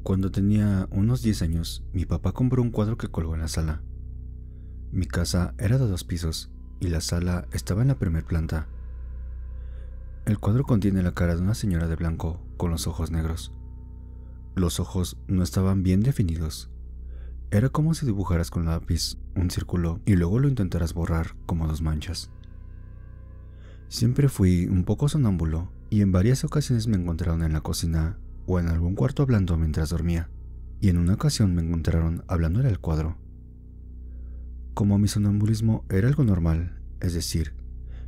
Cuando tenía unos 10 años, mi papá compró un cuadro que colgó en la sala. Mi casa era de 2 pisos y la sala estaba en la primera planta. El cuadro contiene la cara de una señora de blanco con los ojos negros. Los ojos no estaban bien definidos. Era como si dibujaras con lápiz un círculo y luego lo intentaras borrar como 2 manchas. Siempre fui un poco sonámbulo y en varias ocasiones me encontraron en la cocina o en algún cuarto hablando mientras dormía, y en una ocasión me encontraron hablando del cuadro. Como mi sonambulismo era algo normal, es decir,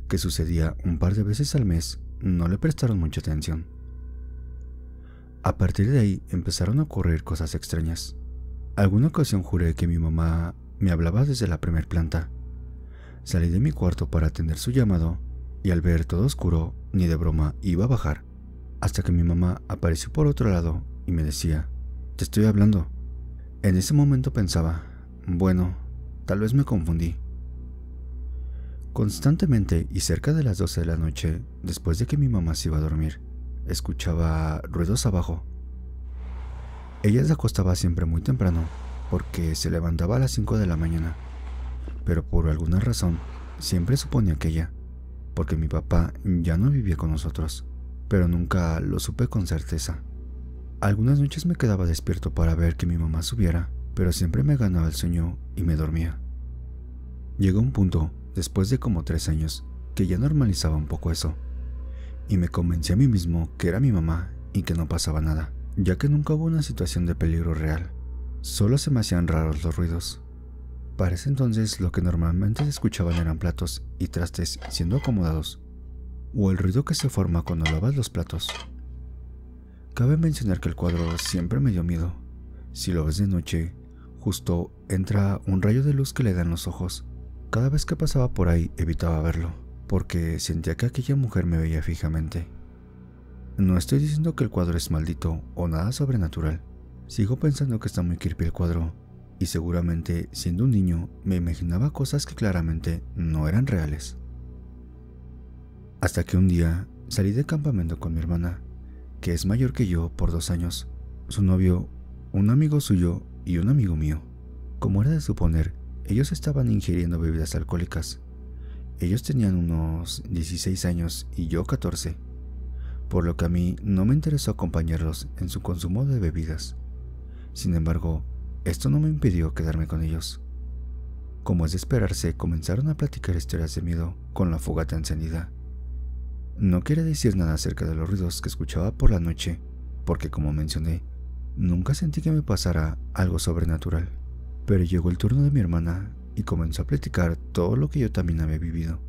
que sucedía un par de veces al mes, no le prestaron mucha atención. A partir de ahí empezaron a ocurrir cosas extrañas. Alguna ocasión juré que mi mamá me hablaba desde la primera planta. Salí de mi cuarto para atender su llamado y al ver todo oscuro, ni de broma iba a bajar, hasta que mi mamá apareció por otro lado y me decía: «Te estoy hablando». En ese momento pensaba: bueno, tal vez me confundí. Constantemente y cerca de las 12 de la noche, después de que mi mamá se iba a dormir, escuchaba ruidos abajo. Ella se acostaba siempre muy temprano, porque se levantaba a las 5 de la mañana, pero por alguna razón siempre suponía que ella, porque mi papá ya no vivía con nosotros, pero nunca lo supe con certeza. Algunas noches me quedaba despierto para ver que mi mamá subiera, pero siempre me ganaba el sueño y me dormía. Llegó un punto, después de como 3 años, que ya normalizaba un poco eso, y me convencí a mí mismo que era mi mamá y que no pasaba nada, ya que nunca hubo una situación de peligro real. Solo se me hacían raros los ruidos. Para ese entonces lo que normalmente se escuchaban eran platos y trastes siendo acomodados, o el ruido que se forma cuando lavas los platos. Cabe mencionar que el cuadro siempre me dio miedo. Si lo ves de noche, justo entra un rayo de luz que le da en los ojos. Cada vez que pasaba por ahí evitaba verlo, porque sentía que aquella mujer me veía fijamente. No estoy diciendo que el cuadro es maldito o nada sobrenatural. Sigo pensando que está muy creepy el cuadro, y seguramente siendo un niño me imaginaba cosas que claramente no eran reales. Hasta que un día salí de campamento con mi hermana, que es mayor que yo por 2 años, su novio, un amigo suyo y un amigo mío. Como era de suponer, ellos estaban ingiriendo bebidas alcohólicas. Ellos tenían unos 16 años y yo 14, por lo que a mí no me interesó acompañarlos en su consumo de bebidas. Sin embargo, esto no me impidió quedarme con ellos. Como es de esperarse, comenzaron a platicar historias de miedo con la fogata encendida. No quería decir nada acerca de los ruidos que escuchaba por la noche, porque como mencioné, nunca sentí que me pasara algo sobrenatural. Pero llegó el turno de mi hermana y comenzó a platicar todo lo que yo también había vivido.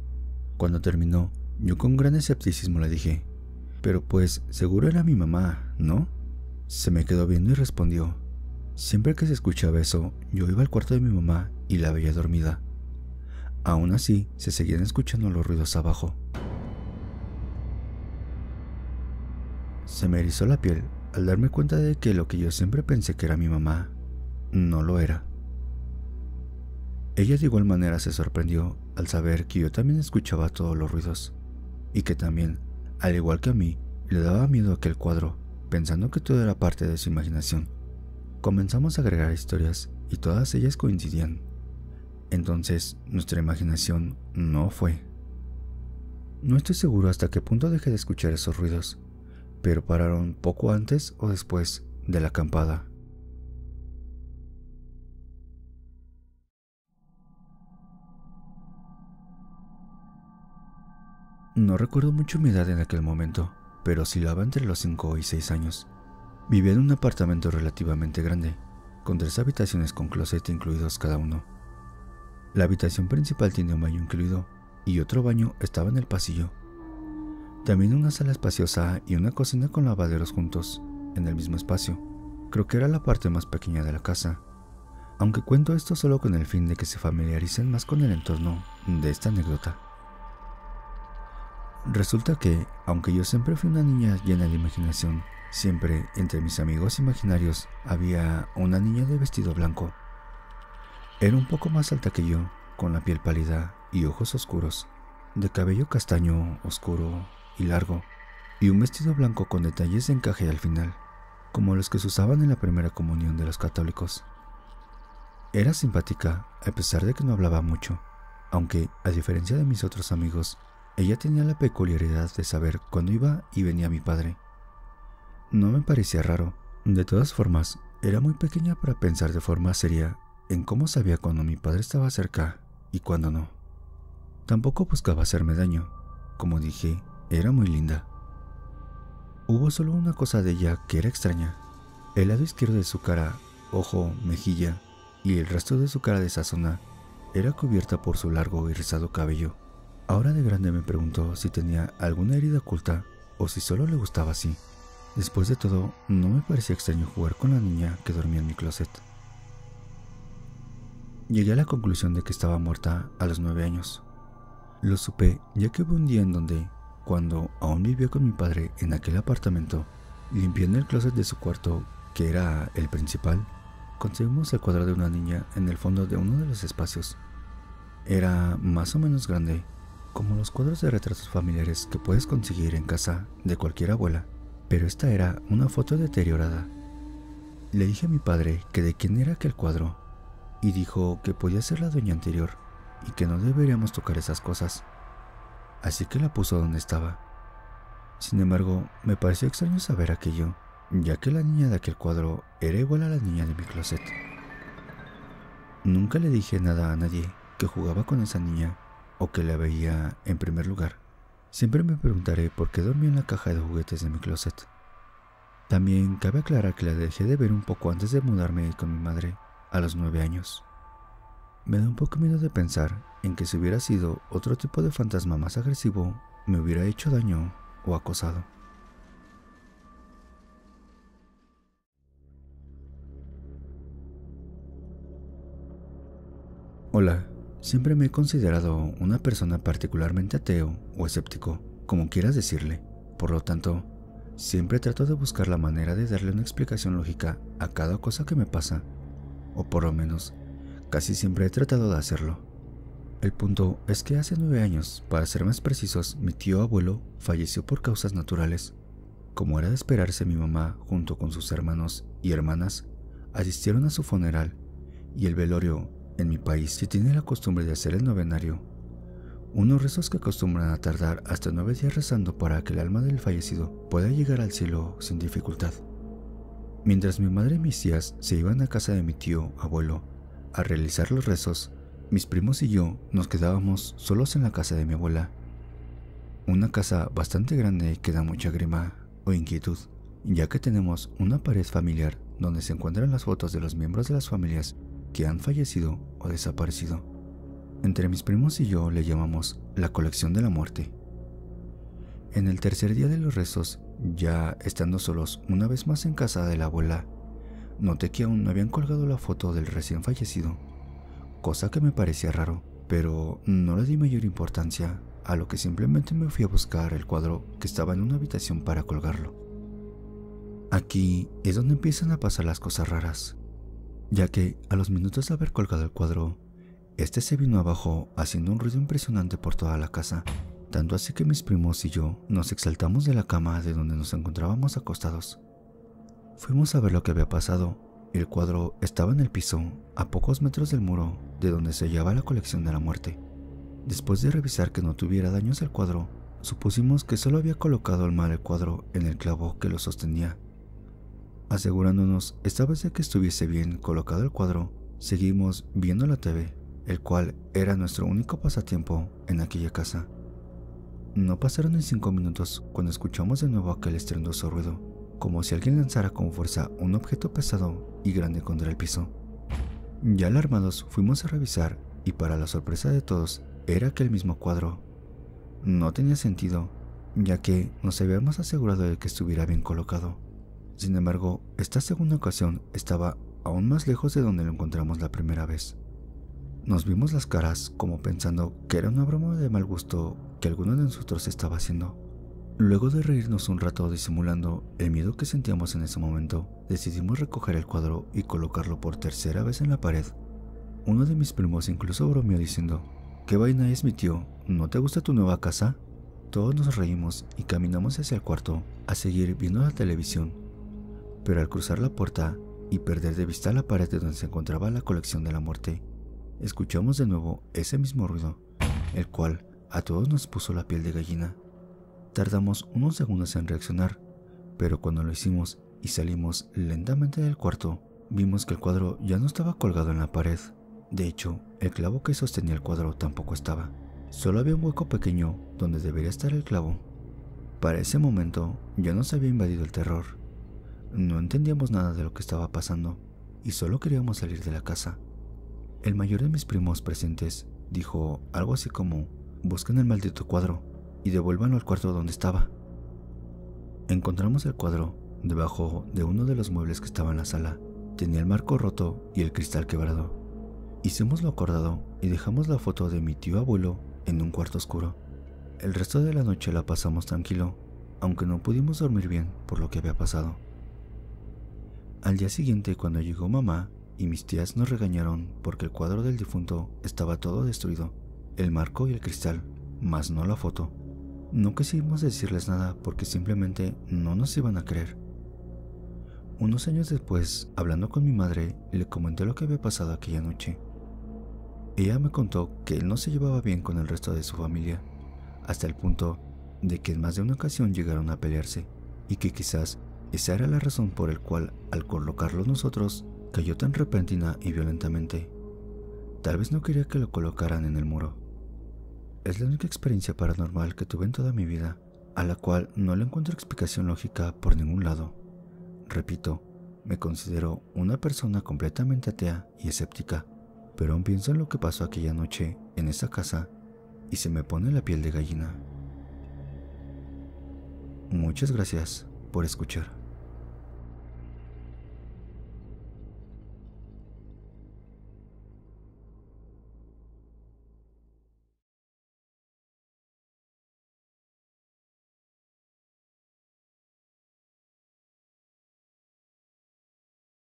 Cuando terminó, yo con gran escepticismo le dije: «Pero pues seguro era mi mamá, ¿no?». Se me quedó viendo y respondió: «Siempre que se escuchaba eso, yo iba al cuarto de mi mamá y la veía dormida. Aún así, se seguían escuchando los ruidos abajo». Se me erizó la piel al darme cuenta de que lo que yo siempre pensé que era mi mamá, no lo era. Ella de igual manera se sorprendió al saber que yo también escuchaba todos los ruidos, y que también, al igual que a mí, le daba miedo aquel cuadro, pensando que todo era parte de su imaginación. Comenzamos a agregar historias y todas ellas coincidían. Entonces, nuestra imaginación no fue. No estoy seguro hasta qué punto dejé de escuchar esos ruidos, pero pararon poco antes o después de la acampada. No recuerdo mucho mi edad en aquel momento, pero oscilaba entre los 5 y 6 años. Vivía en un apartamento relativamente grande, con 3 habitaciones con closet incluidos cada uno. La habitación principal tiene un baño incluido, y otro baño estaba en el pasillo. También una sala espaciosa y una cocina con lavaderos juntos, en el mismo espacio. Creo que era la parte más pequeña de la casa, aunque cuento esto solo con el fin de que se familiaricen más con el entorno de esta anécdota. Resulta que, aunque yo siempre fui una niña llena de imaginación, siempre entre mis amigos imaginarios había una niña de vestido blanco. Era un poco más alta que yo, con la piel pálida y ojos oscuros, de cabello castaño oscuro y largo, y un vestido blanco con detalles de encaje al final. como los que se usaban en la primera comunión de los católicos. Era simpática, a pesar de que no hablaba mucho, aunque, a diferencia de mis otros amigos, ella tenía la peculiaridad de saber cuándo iba y venía mi padre. No me parecía raro. De todas formas, era muy pequeña para pensar de forma seria en cómo sabía cuando mi padre estaba cerca y cuándo no. Tampoco buscaba hacerme daño. Como dije, era muy linda. Hubo solo una cosa de ella que era extraña. El lado izquierdo de su cara, ojo, mejilla y el resto de su cara de esa zona era cubierta por su largo y rizado cabello. Ahora de grande me preguntó si tenía alguna herida oculta o si solo le gustaba así. Después de todo, no me parecía extraño jugar con la niña que dormía en mi closet. Llegué a la conclusión de que estaba muerta a los 9 años. Lo supe ya que hubo un día en donde, cuando aún vivía con mi padre en aquel apartamento, limpiando el closet de su cuarto, que era el principal, conseguimos el cuadro de una niña en el fondo de uno de los espacios. Era más o menos grande, como los cuadros de retratos familiares que puedes conseguir en casa de cualquier abuela, pero esta era una foto deteriorada. Le dije a mi padre que de quién era aquel cuadro, y dijo que podía ser la dueña anterior y que no deberíamos tocar esas cosas, así que la puso donde estaba. Sin embargo, me pareció extraño saber aquello, ya que la niña de aquel cuadro era igual a la niña de mi closet. Nunca le dije nada a nadie que jugaba con esa niña o que la veía en primer lugar. Siempre me preguntaré por qué dormía en la caja de juguetes de mi closet. También cabe aclarar que la dejé de ver un poco antes de mudarme con mi madre a los 9 años. Me da un poco miedo de pensar en que si hubiera sido otro tipo de fantasma más agresivo, me hubiera hecho daño o acosado. Hola, siempre me he considerado una persona particularmente ateo o escéptico, como quieras decirle. Por lo tanto, siempre trato de buscar la manera de darle una explicación lógica a cada cosa que me pasa, o por lo menos, casi siempre he tratado de hacerlo. El punto es que hace 9 años, para ser más precisos, mi tío abuelo falleció por causas naturales. Como era de esperarse, mi mamá, junto con sus hermanos y hermanas, asistieron a su funeral, y el velorio, en mi país, se tiene la costumbre de hacer el novenario, unos rezos que acostumbran a tardar hasta 9 días rezando para que el alma del fallecido pueda llegar al cielo sin dificultad. Mientras mi madre y mis tías se iban a casa de mi tío abuelo a realizar los rezos, mis primos y yo nos quedábamos solos en la casa de mi abuela. Una casa bastante grande que da mucha grima o inquietud, ya que tenemos una pared familiar donde se encuentran las fotos de los miembros de las familias que han fallecido o desaparecido. Entre mis primos y yo le llamamos la colección de la muerte. En el tercer día de los rezos, ya estando solos una vez más en casa de la abuela, noté que aún no habían colgado la foto del recién fallecido, cosa que me parecía raro, pero no le di mayor importancia, a lo que simplemente me fui a buscar el cuadro que estaba en una habitación para colgarlo. Aquí es donde empiezan a pasar las cosas raras, ya que a los minutos de haber colgado el cuadro, este se vino abajo haciendo un ruido impresionante por toda la casa, tanto así que mis primos y yo nos exaltamos de la cama de donde nos encontrábamos acostados. Fuimos a ver lo que había pasado. El cuadro estaba en el piso, a pocos metros del muro de donde se hallaba la colección de la muerte. Después de revisar que no tuviera daños el cuadro, supusimos que solo había colocado el mal el cuadro en el clavo que lo sostenía. Asegurándonos esta vez de que estuviese bien colocado el cuadro, seguimos viendo la TV, el cual era nuestro único pasatiempo en aquella casa. No pasaron ni 5 minutos cuando escuchamos de nuevo aquel estruendoso ruido, como si alguien lanzara con fuerza un objeto pesado y grande contra el piso. Ya alarmados fuimos a revisar y para la sorpresa de todos era aquel mismo cuadro. No tenía sentido, ya que nos habíamos asegurado de que estuviera bien colocado. Sin embargo, esta segunda ocasión estaba aún más lejos de donde lo encontramos la primera vez. Nos vimos las caras como pensando que era una broma de mal gusto que alguno de nosotros estaba haciendo. Luego de reírnos un rato disimulando el miedo que sentíamos en ese momento, decidimos recoger el cuadro y colocarlo por tercera vez en la pared. Uno de mis primos incluso bromeó diciendo: ¿Qué vaina es, mi tío? ¿No te gusta tu nueva casa? Todos nos reímos y caminamos hacia el cuarto a seguir viendo la televisión. pero al cruzar la puerta y perder de vista la pared donde se encontraba la colección de la muerte, escuchamos de nuevo ese mismo ruido, el cual a todos nos puso la piel de gallina. Tardamos unos segundos en reaccionar, pero cuando lo hicimos y salimos lentamente del cuarto, vimos que el cuadro ya no estaba colgado en la pared. De hecho, el clavo que sostenía el cuadro tampoco estaba. Solo había un hueco pequeño donde debería estar el clavo. Para ese momento ya nos había invadido el terror. No entendíamos nada de lo que estaba pasando y solo queríamos salir de la casa. El mayor de mis primos presentes dijo algo así como: busquen el maldito cuadro y devuélvanlo al cuarto donde estaba. Encontramos el cuadro debajo de uno de los muebles que estaba en la sala. Tenía el marco roto y el cristal quebrado. Hicimos lo acordado y dejamos la foto de mi tío abuelo en un cuarto oscuro. El resto de la noche la pasamos tranquilo, aunque no pudimos dormir bien por lo que había pasado. Al día siguiente, cuando llegó mamá y mis tías, nos regañaron porque el cuadro del difunto estaba todo destruido, el marco y el cristal, más no la foto. No quisimos decirles nada porque simplemente no nos iban a creer. Unos años después, hablando con mi madre, le comenté lo que había pasado aquella noche. Ella me contó que él no se llevaba bien con el resto de su familia, hasta el punto de que en más de una ocasión llegaron a pelearse, y que quizás esa era la razón por el cual, al colocarlo nosotros, cayó tan repentina y violentamente. Tal vez no quería que lo colocaran en el muro. Es la única experiencia paranormal que tuve en toda mi vida, a la cual no le encuentro explicación lógica por ningún lado. Repito, me considero una persona completamente atea y escéptica, pero aún pienso en lo que pasó aquella noche en esa casa y se me pone la piel de gallina. Muchas gracias por escuchar.